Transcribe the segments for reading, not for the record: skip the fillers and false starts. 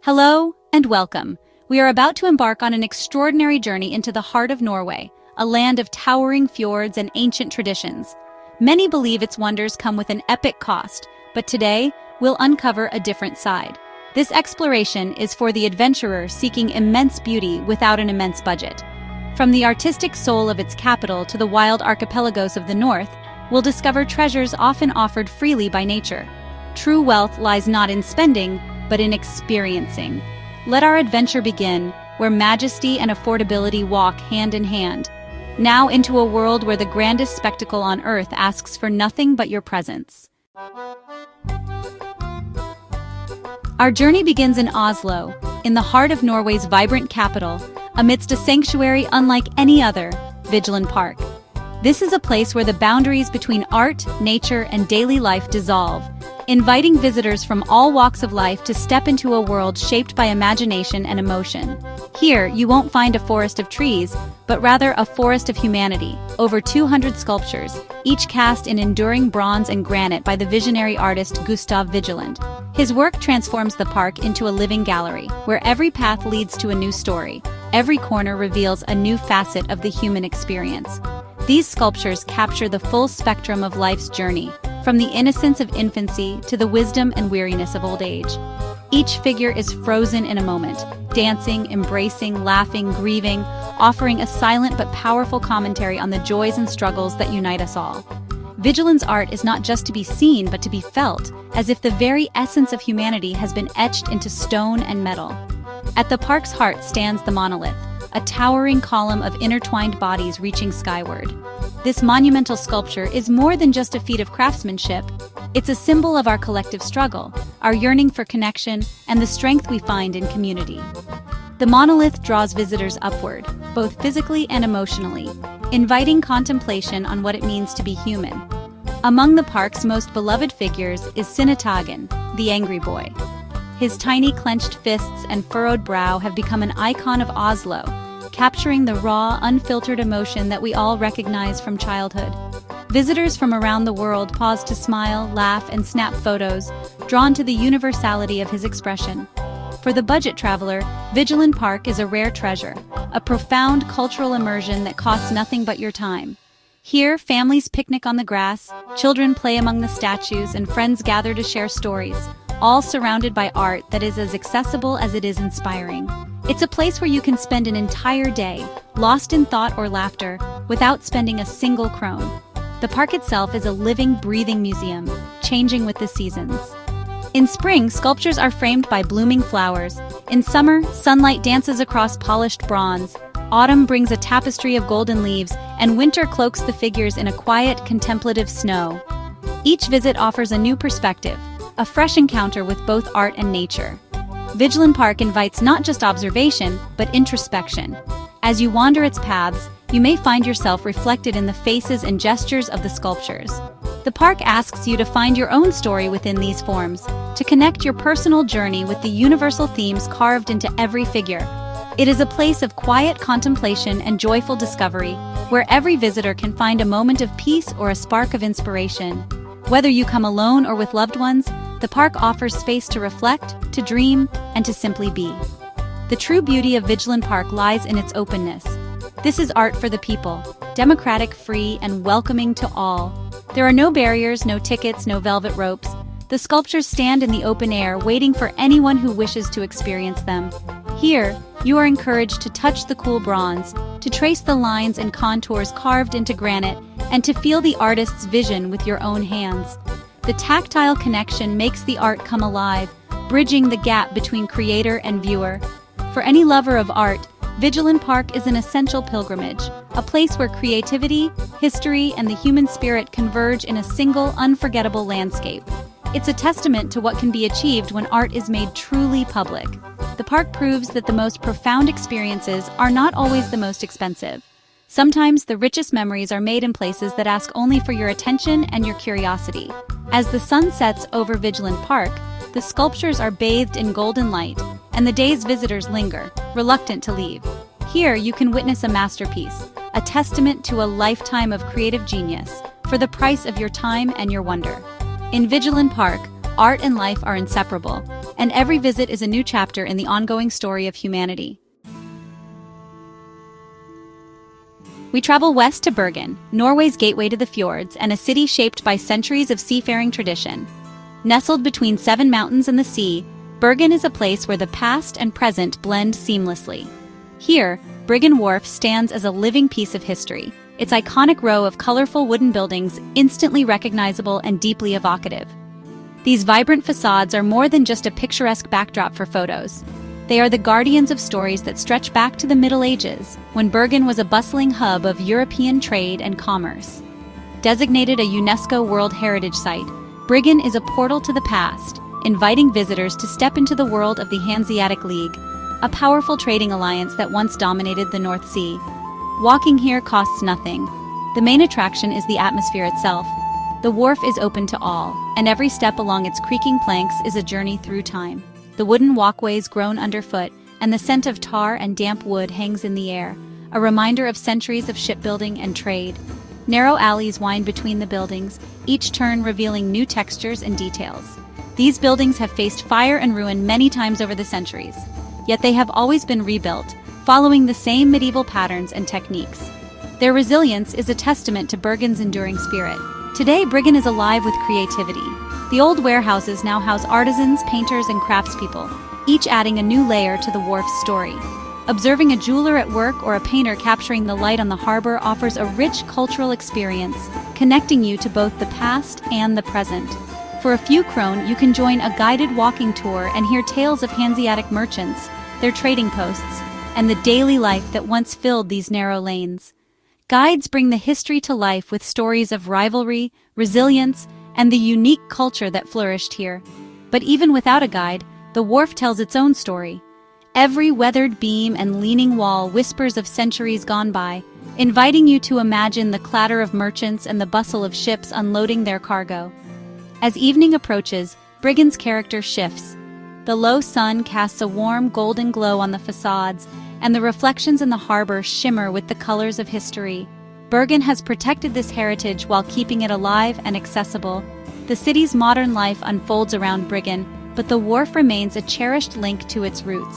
Hello and welcome. We are about to embark on an extraordinary journey into the heart of Norway, a land of towering fjords and ancient traditions. Many believe its wonders come with an epic cost, but today we'll uncover a different side. This exploration is for the adventurer seeking immense beauty without an immense budget. From the artistic soul of its capital to the wild archipelagos of the north, we'll discover treasures often offered freely by nature. True wealth lies not in spending, but in experiencing. Let our adventure begin, where majesty and affordability walk hand in hand. Now into a world where the grandest spectacle on earth asks for nothing but your presence. Our journey begins in Oslo, in the heart of Norway's vibrant capital, amidst a sanctuary unlike any other, Vigeland Park. This is a place where the boundaries between art, nature, and daily life dissolve, inviting visitors from all walks of life to step into a world shaped by imagination and emotion. Here, you won't find a forest of trees, but rather a forest of humanity. Over 200 sculptures, each cast in enduring bronze and granite by the visionary artist Gustav Vigeland. His work transforms the park into a living gallery, where every path leads to a new story. Every corner reveals a new facet of the human experience. These sculptures capture the full spectrum of life's journey, from the innocence of infancy to the wisdom and weariness of old age. Each figure is frozen in a moment, dancing, embracing, laughing, grieving, offering a silent but powerful commentary on the joys and struggles that unite us all. Vigeland's art is not just to be seen but to be felt, as if the very essence of humanity has been etched into stone and metal. At the park's heart stands the monolith, a towering column of intertwined bodies reaching skyward. This monumental sculpture is more than just a feat of craftsmanship. It's a symbol of our collective struggle, our yearning for connection, and the strength we find in community. The monolith draws visitors upward, both physically and emotionally, inviting contemplation on what it means to be human. Among the park's most beloved figures is Scenic, the angry boy. His tiny clenched fists and furrowed brow have become an icon of Oslo, capturing the raw, unfiltered emotion that we all recognize from childhood. Visitors from around the world pause to smile, laugh, and snap photos, drawn to the universality of his expression. For the budget traveler, Vigeland Park is a rare treasure, a profound cultural immersion that costs nothing but your time. Here, families picnic on the grass, children play among the statues, and friends gather to share stories, all surrounded by art that is as accessible as it is inspiring. It's a place where you can spend an entire day, lost in thought or laughter, without spending a single krone. The park itself is a living, breathing museum, changing with the seasons. In spring, sculptures are framed by blooming flowers. In summer, sunlight dances across polished bronze. Autumn brings a tapestry of golden leaves, and winter cloaks the figures in a quiet, contemplative snow. Each visit offers a new perspective, a fresh encounter with both art and nature. Vigeland Park invites not just observation, but introspection. As you wander its paths, you may find yourself reflected in the faces and gestures of the sculptures. The park asks you to find your own story within these forms, to connect your personal journey with the universal themes carved into every figure. It is a place of quiet contemplation and joyful discovery, where every visitor can find a moment of peace or a spark of inspiration. Whether you come alone or with loved ones, the park offers space to reflect, to dream, and to simply be. The true beauty of Vigeland Park lies in its openness. This is art for the people, democratic, free, and welcoming to all. There are no barriers, no tickets, no velvet ropes. The sculptures stand in the open air, waiting for anyone who wishes to experience them. Here, you are encouraged to touch the cool bronze, to trace the lines and contours carved into granite, and to feel the artist's vision with your own hands. The tactile connection makes the art come alive, bridging the gap between creator and viewer. For any lover of art, Vigeland Park is an essential pilgrimage, a place where creativity, history, and the human spirit converge in a single, unforgettable landscape. It's a testament to what can be achieved when art is made truly public. The park proves that the most profound experiences are not always the most expensive. Sometimes the richest memories are made in places that ask only for your attention and your curiosity. As the sun sets over Vigeland Park, the sculptures are bathed in golden light, and the day's visitors linger, reluctant to leave. Here you can witness a masterpiece, a testament to a lifetime of creative genius, for the price of your time and your wonder. In Vigeland Park, art and life are inseparable, and every visit is a new chapter in the ongoing story of humanity. We travel west to Bergen, Norway's gateway to the fjords and a city shaped by centuries of seafaring tradition. Nestled between 7 mountains and the sea, Bergen is a place where the past and present blend seamlessly. Here, Bergen Wharf stands as a living piece of history, its iconic row of colorful wooden buildings instantly recognizable and deeply evocative. These vibrant facades are more than just a picturesque backdrop for photos. They are the guardians of stories that stretch back to the Middle Ages, when Bergen was a bustling hub of European trade and commerce. Designated a UNESCO World Heritage Site, Bergen is a portal to the past, inviting visitors to step into the world of the Hanseatic League, a powerful trading alliance that once dominated the North Sea. Walking here costs nothing. The main attraction is the atmosphere itself. The wharf is open to all, and every step along its creaking planks is a journey through time. The wooden walkways groan underfoot, and the scent of tar and damp wood hangs in the air, a reminder of centuries of shipbuilding and trade. Narrow alleys wind between the buildings, each turn revealing new textures and details. These buildings have faced fire and ruin many times over the centuries, yet they have always been rebuilt, following the same medieval patterns and techniques. Their resilience is a testament to Bergen's enduring spirit. Today, Bergen is alive with creativity. The old warehouses now house artisans, painters, and craftspeople, each adding a new layer to the wharf's story. Observing a jeweler at work or a painter capturing the light on the harbor offers a rich cultural experience, connecting you to both the past and the present. For a few krone, you can join a guided walking tour and hear tales of Hanseatic merchants, their trading posts, and the daily life that once filled these narrow lanes. Guides bring the history to life with stories of rivalry, resilience, and the unique culture that flourished here. But even without a guide, the wharf tells its own story. Every weathered beam and leaning wall whispers of centuries gone by, inviting you to imagine the clatter of merchants and the bustle of ships unloading their cargo. As evening approaches, Bergen's character shifts. The low sun casts a warm golden glow on the facades, and the reflections in the harbor shimmer with the colors of history. Bergen has protected this heritage while keeping it alive and accessible. The city's modern life unfolds around Bergen, but the wharf remains a cherished link to its roots.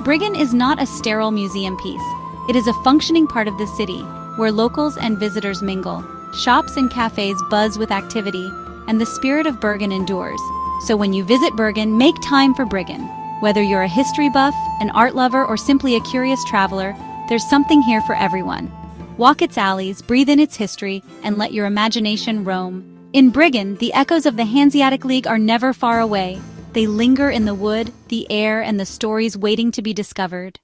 Bergen is not a sterile museum piece. It is a functioning part of the city, where locals and visitors mingle. Shops and cafes buzz with activity, and the spirit of Bergen endures. So when you visit Bergen, make time for Bergen. Whether you're a history buff, an art lover, or simply a curious traveler, there's something here for everyone. Walk its alleys, breathe in its history, and let your imagination roam. In Bergen, the echoes of the Hanseatic League are never far away. They linger in the wood, the air, and the stories waiting to be discovered.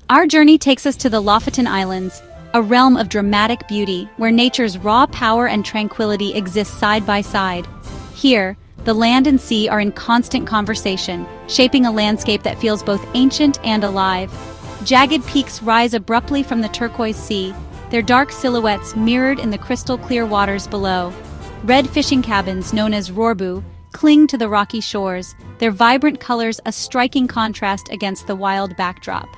Our journey takes us to the Lofoten Islands, a realm of dramatic beauty where nature's raw power and tranquility exist side by side. Here, the land and sea are in constant conversation, shaping a landscape that feels both ancient and alive. Jagged peaks rise abruptly from the turquoise sea, their dark silhouettes mirrored in the crystal-clear waters below. Red fishing cabins, known as rorbu, cling to the rocky shores, their vibrant colors a striking contrast against the wild backdrop.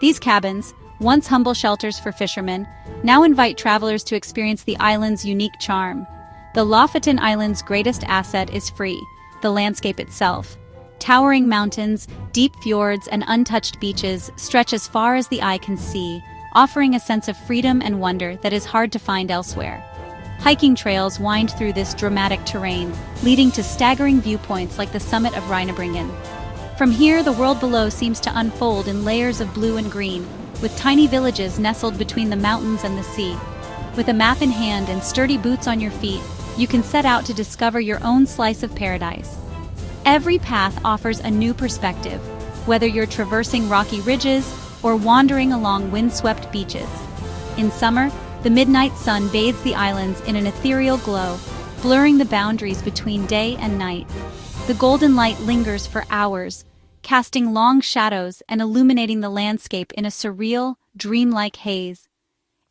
These cabins, once humble shelters for fishermen, now invite travelers to experience the island's unique charm. The Lofoten Islands' greatest asset is free, the landscape itself. Towering mountains, deep fjords, and untouched beaches stretch as far as the eye can see, offering a sense of freedom and wonder that is hard to find elsewhere. Hiking trails wind through this dramatic terrain, leading to staggering viewpoints like the summit of Reinebringen. From here, the world below seems to unfold in layers of blue and green, with tiny villages nestled between the mountains and the sea. With a map in hand and sturdy boots on your feet, you can set out to discover your own slice of paradise. Every path offers a new perspective, whether you're traversing rocky ridges or wandering along windswept beaches. In summer, the midnight sun bathes the islands in an ethereal glow, blurring the boundaries between day and night. The golden light lingers for hours, casting long shadows and illuminating the landscape in a surreal, dreamlike haze.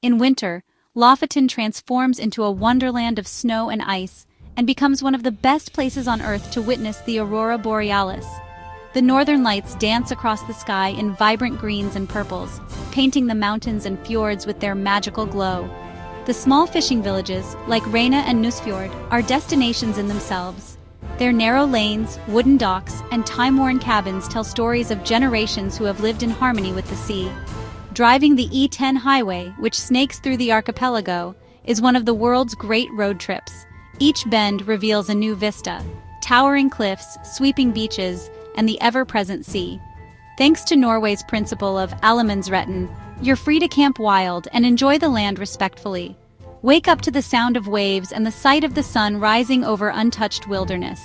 In winter, Lofoten transforms into a wonderland of snow and ice and becomes one of the best places on Earth to witness the aurora borealis. The northern lights dance across the sky in vibrant greens and purples, painting the mountains and fjords with their magical glow. The small fishing villages, like Reina and Nusfjord, are destinations in themselves. Their narrow lanes, wooden docks, and time-worn cabins tell stories of generations who have lived in harmony with the sea. Driving the E10 highway, which snakes through the archipelago, is one of the world's great road trips. Each bend reveals a new vista: towering cliffs, sweeping beaches, and the ever-present sea. Thanks to Norway's principle of allemannsretten, you're free to camp wild and enjoy the land respectfully. Wake up to the sound of waves and the sight of the sun rising over untouched wilderness.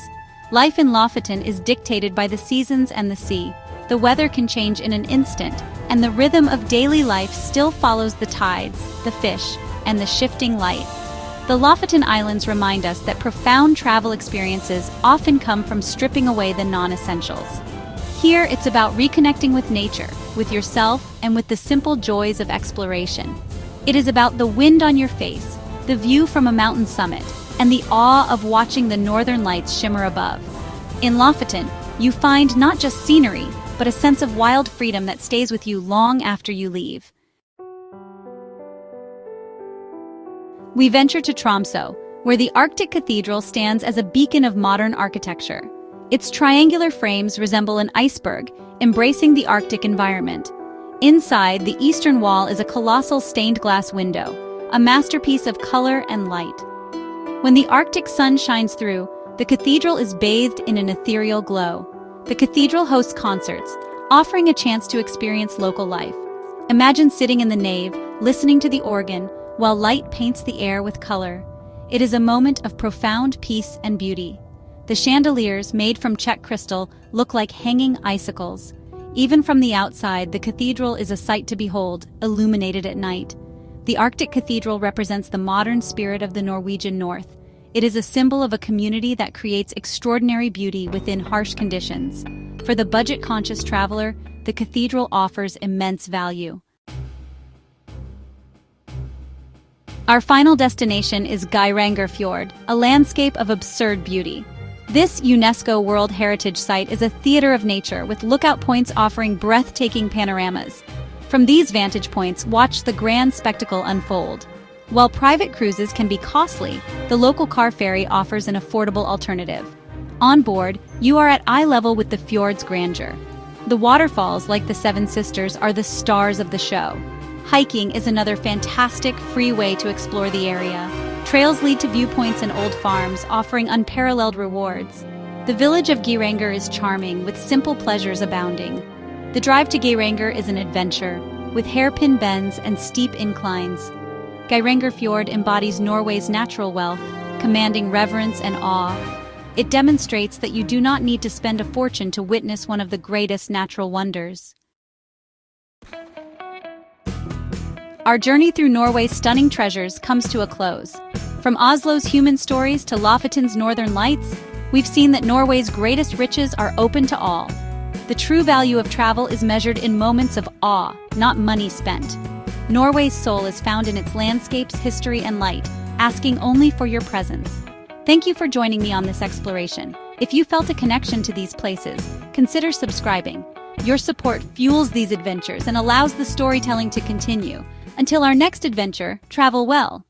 Life in Lofoten is dictated by the seasons and the sea. The weather can change in an instant, and the rhythm of daily life still follows the tides, the fish, and the shifting light. The Lofoten Islands remind us that profound travel experiences often come from stripping away the non-essentials. Here, it's about reconnecting with nature, with yourself, and with the simple joys of exploration. It is about the wind on your face, the view from a mountain summit, and the awe of watching the northern lights shimmer above. In Lofoten, you find not just scenery, but a sense of wild freedom that stays with you long after you leave. We venture to Tromsø, where the Arctic Cathedral stands as a beacon of modern architecture. Its triangular frames resemble an iceberg, embracing the Arctic environment. Inside, the eastern wall is a colossal stained glass window, a masterpiece of color and light. When the Arctic sun shines through, the cathedral is bathed in an ethereal glow. The cathedral hosts concerts, offering a chance to experience local life. Imagine sitting in the nave, listening to the organ, while light paints the air with color. It is a moment of profound peace and beauty. The chandeliers, made from Czech crystal, look like hanging icicles. Even from the outside, the cathedral is a sight to behold, illuminated at night. The Arctic Cathedral represents the modern spirit of the Norwegian North. It is a symbol of a community that creates extraordinary beauty within harsh conditions. For the budget-conscious traveler, the cathedral offers immense value. Our final destination is Geiranger Fjord, a landscape of absurd beauty. This UNESCO World Heritage Site is a theater of nature with lookout points offering breathtaking panoramas. From these vantage points, watch the grand spectacle unfold. While private cruises can be costly, the local car ferry offers an affordable alternative. On board, you are at eye level with the fjord's grandeur. The waterfalls, like the Seven Sisters, are the stars of the show. Hiking is another fantastic, free way to explore the area. Trails lead to viewpoints and old farms, offering unparalleled rewards. The village of Geiranger is charming, with simple pleasures abounding. The drive to Geiranger is an adventure, with hairpin bends and steep inclines. Geiranger Fjord embodies Norway's natural wealth, commanding reverence and awe. It demonstrates that you do not need to spend a fortune to witness one of the greatest natural wonders. Our journey through Norway's stunning treasures comes to a close. From Oslo's human stories to Lofoten's northern lights, we've seen that Norway's greatest riches are open to all. The true value of travel is measured in moments of awe, not money spent. Norway's soul is found in its landscapes, history, and light, asking only for your presence. Thank you for joining me on this exploration. If you felt a connection to these places, consider subscribing. Your support fuels these adventures and allows the storytelling to continue. Until our next adventure, travel well.